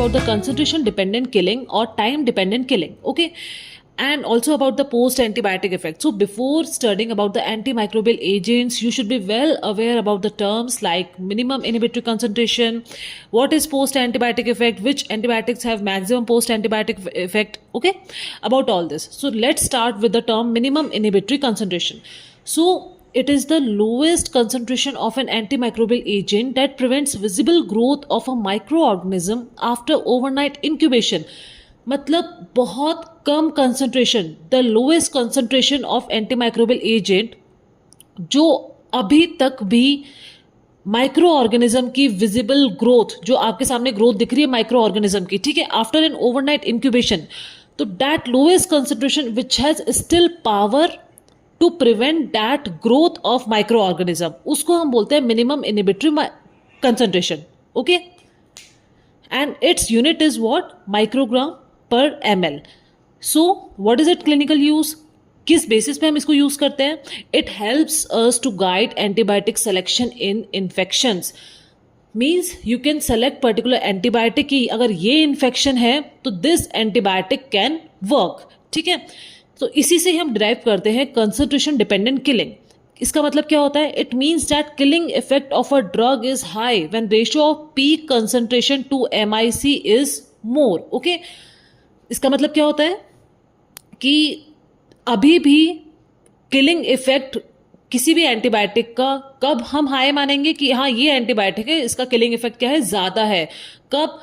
about the concentration dependent killing or time dependent killing, okay, and also about the post antibiotic effect. So before studying about the antimicrobial agents, you should be well aware about the terms like minimum inhibitory concentration, what is post antibiotic effect, which antibiotics have maximum post antibiotic effect, okay, about all this. So let's start with the term minimum inhibitory concentration. So it is the lowest concentration of an antimicrobial agent that prevents visible growth of a microorganism after overnight incubation. मतलब बहुत कम concentration, the lowest concentration of antimicrobial agent जो अभी तक भी microorganism की visible growth, जो आपके सामने ग्रोथ दिख रही है माइक्रो ऑर्गेनिज्म की, ठीक है, आफ्टर एन ओवरनाइट इंक्यूबेशन, तो that lowest concentration which has still power to prevent that growth of micro organism, उसको हम बोलते हैं minimum inhibitory concentration, okay, and it's unit is what, microgram per ml. So what is it clinical use, किस basis पे हम इसको use करते हैं? It helps us to guide antibiotic selection in infections. Means you can select particular antibiotic की, अगर ये infection है तो दिस एंटीबायोटिक कैन वर्क, ठीक है. तो इसी से हम डिराइव करते हैं कंसंट्रेशन डिपेंडेंट किलिंग. इसका मतलब क्या होता है? It means that killing effect of a drug is high when ratio of peak concentration to MIC is more, okay. इसका मतलब क्या होता है कि अभी भी किलिंग इफेक्ट किसी भी एंटीबायोटिक का कब हम हाई मानेंगे कि हाँ ये एंटीबायोटिक है, इसका किलिंग इफेक्ट क्या है, ज़्यादा है. कब?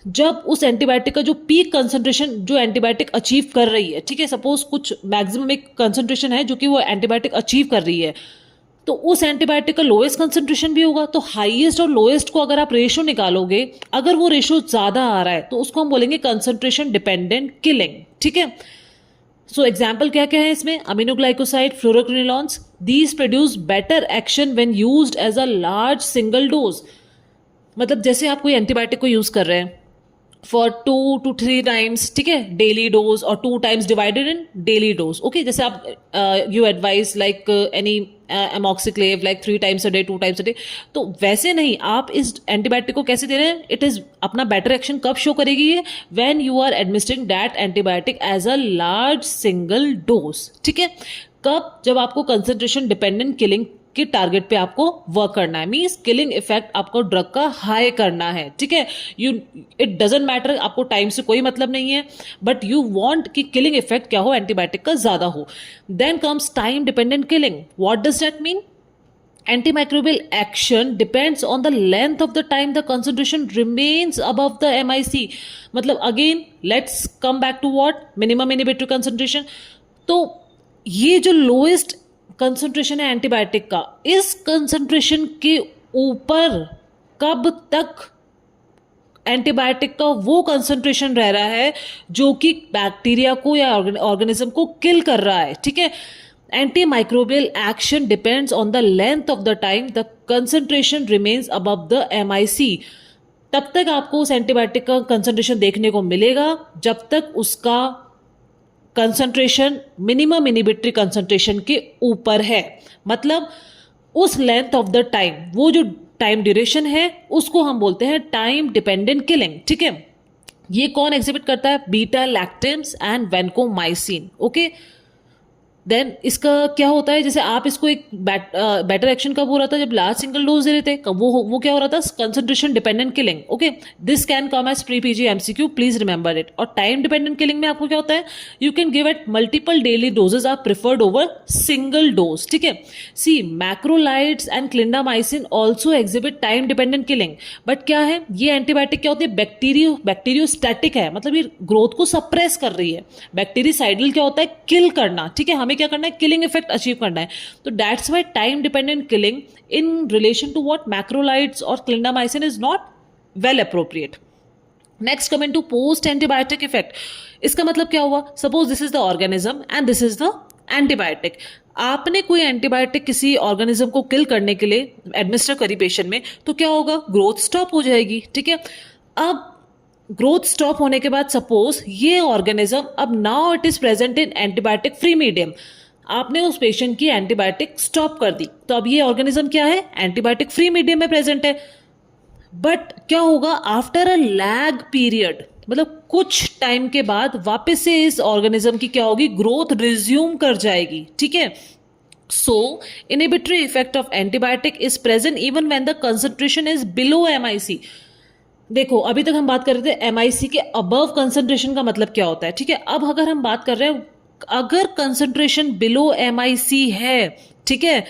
जब उस एंटीबायोटिक का जो पीक कंसंट्रेशन जो एंटीबायोटिक अचीव कर रही है, ठीक है, सपोज कुछ मैक्सिमम एक कंसंट्रेशन है जो कि वो एंटीबायोटिक अचीव कर रही है, तो उस एंटीबायोटिक का लोएस्ट कंसंट्रेशन भी होगा. तो हाईएस्ट और लोएस्ट को अगर आप रेशो निकालोगे, अगर वो रेशो ज़्यादा आ रहा है तो उसको हम बोलेंगे कंसंट्रेशन डिपेंडेंट किलिंग, ठीक है. सो एग्जाम्पल क्या क्या है इसमें? Aminoglycoside, fluoroquinolones, these produce better action when used as a large single dose. मतलब जैसे आप कोई एंटीबायोटिक को यूज कर रहे हैं फॉर 2 to 3 टाइम्स, ठीक है, डेली डोज, और 2 times divided in daily dose, okay. जैसे आप you advise like any amoxiclav like 3 times a day, 2 times a day. तो वैसे नहीं, आप इस एंटीबायोटिक को कैसे दे रहे हैं? इट इज अपना बेटर एक्शन कब शो करेगी ये? When you are administering that antibiotic as a large single dose, ठीक है. कब? जब आपको कंसंट्रेशन डिपेंडेंट किलिंग कि टारगेट पे आपको वर्क करना है, मीन्स किलिंग इफेक्ट आपको ड्रग का हाई करना है, ठीक है. यू इट डजेंट मैटर, आपको टाइम से कोई मतलब नहीं है, बट यू वांट कि किलिंग इफेक्ट क्या हो, एंटीबायोटिक का ज्यादा हो. Then comes time dependent killing. What does that mean? Antimicrobial action depends on the length of the time the concentration remains above the MIC. मतलब again let's come back to what? Minimum inhibitory concentration. तो ये जो lowest concentration है antibiotic का, इस concentration के ऊपर कब तक एंटीबायोटिक का वो कंसंट्रेशन रह रहा है जो कि बैक्टीरिया को या ऑर्गेनिज्म को किल कर रहा है, ठीक है. Antimicrobial action depends on the length of the time the concentration remains above the MIC. तब तक आपको उस एंटीबायोटिक का कंसंट्रेशन देखने को मिलेगा जब तक उसका कंसंट्रेशन मिनिमम इनहिबिटरी कंसंट्रेशन के ऊपर है. मतलब उस लेंथ ऑफ द टाइम, वो जो टाइम ड्यूरेशन है उसको हम बोलते हैं टाइम डिपेंडेंट किलिंग, ठीक है. ये कौन एग्जिबिट करता है? Beta lactams and vancomycin, okay. Then इसका क्या होता है? जैसे आप इसको एक बेटर एक्शन कब हो रहा था? जब लार्ज सिंगल डोज दे रहे थे, कब वो क्या हो रहा था? Concentration dependent killing, okay. This can come as pre PG MCQ, please remember it. और टाइम डिपेंडेंट किलिंग में आपको क्या होता है? You can give at multiple daily doses are preferred over single dose, ठीक है. See macrolides and clindamycin also exhibit time dependent killing. But क्या है, ये एंटीबायोटिक क्या होती है? बैक्टीरियोस्टैटिक है, मतलब ये ग्रोथ को सप्रेस कर रही है. बैक्टीरिसाइडल क्या होता है? किल करना, ठीक है. हमें क्या करना है? किलिंग इफेक्ट अचीव करना है. तो that's why time dependent killing in relation to what macrolides और clindamycin is not well appropriate. Next coming to post antibiotic effect. इसका मतलब क्या हुआ? Suppose this is the organism and this is the antibiotic. आपने कोई antibiotic किसी organism को किल करने के लिए एडमिनिस्टर करी पेशेंट में, तो क्या होगा? ग्रोथ स्टॉप हो जाएगी, ठीक है. अब ग्रोथ स्टॉप होने के बाद सपोज ये ऑर्गेनिज्म अब now it is present in antibiotic free medium. आपने उस पेशेंट की एंटीबायोटिक स्टॉप कर दी, तो अब ये ऑर्गेनिज्म क्या है? एंटीबायोटिक फ्री मीडियम में प्रेजेंट है. बट क्या होगा आफ्टर अ लैग पीरियड, मतलब कुछ टाइम के बाद वापस से इस ऑर्गेनिज्म की क्या होगी, ग्रोथ रिज्यूम कर जाएगी, ठीक है. So, inhibitory effect of antibiotic is present even when the concentration is below MIC. देखो अभी तक हम बात कर रहे थे MIC के अबव कंसंट्रेशन का मतलब क्या होता है, ठीक है. अब अगर हम बात कर रहे हैं अगर कंसंट्रेशन बिलो MIC है, ठीक है,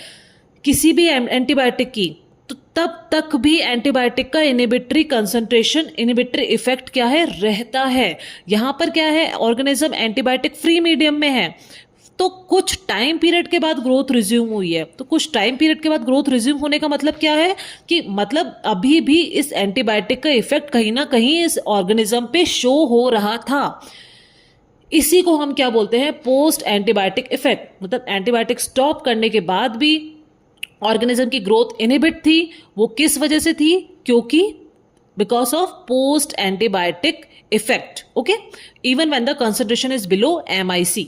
किसी भी एंटीबायोटिक की, तो तब तक भी एंटीबायोटिक का इनहिबिटरी कंसंट्रेशन, इनहिबिटरी इफेक्ट क्या है, रहता है. यहां पर क्या है, ऑर्गेनिज्म एंटीबायोटिक फ्री मीडियम में है, तो कुछ टाइम पीरियड के बाद ग्रोथ रिज्यूम हुई है. तो कुछ टाइम पीरियड के बाद ग्रोथ रिज्यूम होने का मतलब क्या है कि मतलब अभी भी इस एंटीबायोटिक का इफेक्ट कहीं ना कहीं इस ऑर्गेनिज्म पे शो हो रहा था. इसी को हम क्या बोलते हैं, पोस्ट एंटीबायोटिक इफेक्ट. मतलब एंटीबायोटिक स्टॉप करने के बाद भी ऑर्गेनिज्म की ग्रोथ इनहिबिट थी. वो किस वजह से थी, क्योंकि because of post antibiotic effect. Okay, even when the concentration is below MIC.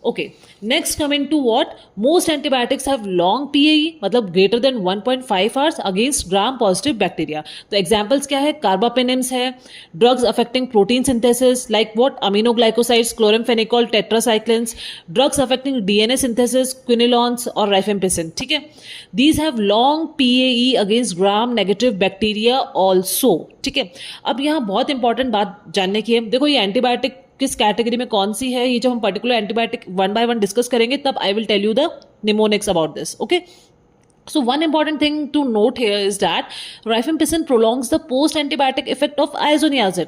Okay, next coming to what, most antibiotics have long PAE, मतलब greater than 1.5 hours against gram positive bacteria. तो examples क्या है, carbapenems है, drugs affecting protein synthesis like what, aminoglycosides, chloramphenicol, tetracyclines, drugs affecting DNA synthesis, quinolones और rifampicin, ठीक है. These have long PAE against gram negative bacteria also, ठीक है. अब यहाँ बहुत इंपॉर्टेंट बात जानने की है. देखो ये एंटीबायोटिक किस कैटेगरी में कौन सी है, ये जब हम particular antibiotic one by one discuss करेंगे तब I will tell you the mnemonics about this. Okay, so one important thing to note here is that rifampicin prolongs the post antibiotic effect of isoniazid.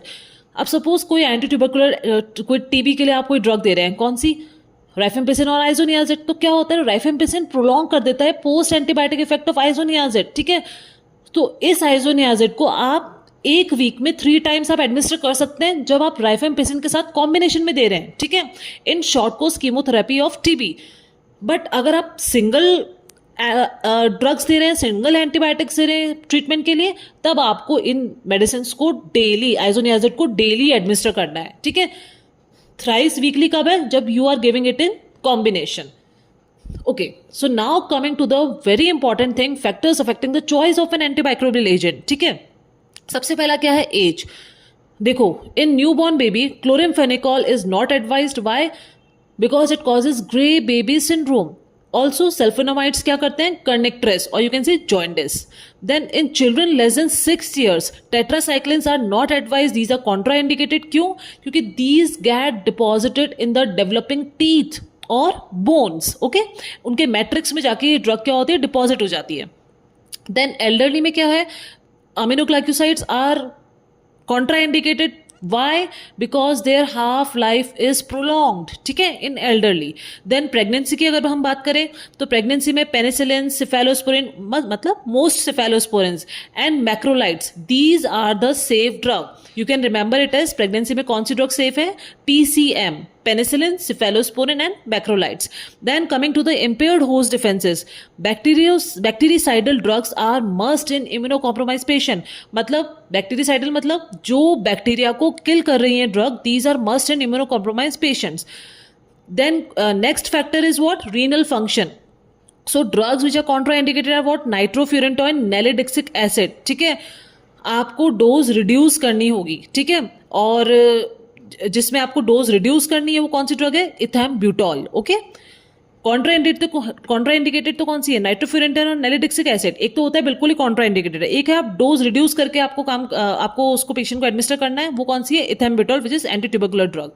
अब suppose कोई anti tubercular कोई TB के लिए आप कोई drug दे रहे हैं, कौन सी, राइफेम्पिसिन और आइसोनियाजिड. तो क्या होता है, राइफेम्पिसिन प्रोलॉन्ग कर देता है post antibiotic effect of isoniazid, ठीक है. तो इस आइसोनियाजिड को आप एक वीक में 3 टाइम्स आप एडमिनिस्टर कर सकते हैं जब आप राइफेम्पिसिन के साथ कॉम्बिनेशन में दे रहे हैं, ठीक है, in short course chemotherapy of TB. But अगर आप सिंगल ड्रग्स दे रहे हैं, सिंगल एंटीबायोटिक्स दे रहे हैं ट्रीटमेंट के लिए, तब आपको इन मेडिसिन को डेली, आइसोनियाजिड को डेली एडमिनिस्टर करना है, ठीक है. थ्राइस वीकली कब है, जब you are giving it in combination. Okay, so now coming to the very important thing, factors affecting the choice of an antimicrobial agent, ठीक है. सबसे पहला क्या है, एज. देखो in newborn baby chloramphenicol is not advised. Why, because it causes grey baby syndrome. Also sulphonamides क्या करते हैं, कर्निक्ट्रेस और you can say jaundice. Then in children less than 6 years tetracyclines are not advised. These are contraindicated. क्यों, क्योंकि these get deposited in the developing teeth और bones. Okay, उनके matrix में जाके ये ड्रग क्या होती है, डिपॉजिट हो जाती है. देन एल्डरली में क्या है, aminoglycosides are contraindicated. Why, because their half life is prolonged, ठीक है, in elderly. Then pregnancy की अगर हम बात करें तो pregnancy में penicillin, cephalosporin, मतलब most cephalosporins and macrolides, these are the safe drug. You can remember it as pregnancy में कौन सी drug safe है, PCM, penicillin, cephalosporin and macrolides. Then coming to the impaired host defenses, bactericidal drugs are must in immunocompromised patient. मतलब bactericidal मतलब जो bacteria को किल कर रही है drug, these are must in immunocompromised patients. Then next factor is what, renal function. So drugs which are contraindicated are what, nitrofurantoin, nalidixic acid, ठीक है. आपको डोज रिड्यूस करनी होगी, ठीक है, और जिसमें आपको डोज रिड्यूस करनी है वो कौन सी ड्रग है, इथैम्ब्यूटॉल. ओके, कॉन्ट्राइंडिकेटेड तो कौन सी है, नाइट्रोफ्यूरेंटोइन और नेलिडिक्सिक एसिड. एक तो होता है बिल्कुल ही कॉन्ट्राइंडिकेटेड है, एक है आप डोज रिड्यूस करके आपको उसको पेशेंट को एडमिनिस्टर करना है, वो कौन सी है, ethambutol which is anti tubercular drug.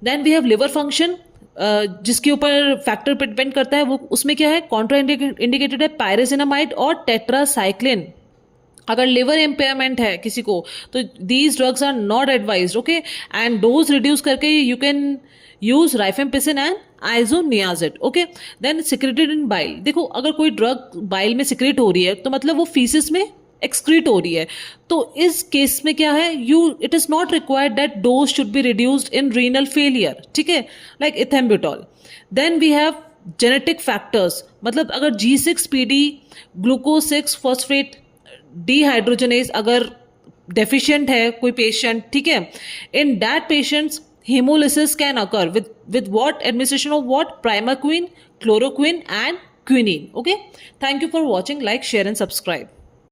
Then we have liver function, जिसके ऊपर फैक्टर पे डिपेंड करता है, वो उसमें क्या है, कॉन्ट्राइंडिकेटेड है पायरेसिनामाइड और टेट्रासाइक्लिन. अगर लिवर इम्पेयरमेंट है किसी को तो these drugs are not advised. Okay, and dose reduce करके you can use rifampicin and isoniazid. Okay, then secreted in bile. देखो अगर कोई ड्रग बाइल में सिक्रेट हो रही है तो मतलब वो फीसिस में एक्सक्रीट हो रही है, तो इस केस में क्या है, it is not required that dose should be reduced in renal failure, ठीक है, like ethambutol. Then we have genetic factors, मतलब अगर G6PD ग्लूकोज 6 फॉस्फेट डिहाइड्रोजनेज अगर डेफिशिएंट है कोई पेशेंट, ठीक है, in that patients hemolysis can occur with what administration of what, primaquine, chloroquine and quinine. Okay, thank you for watching. Like, share and subscribe.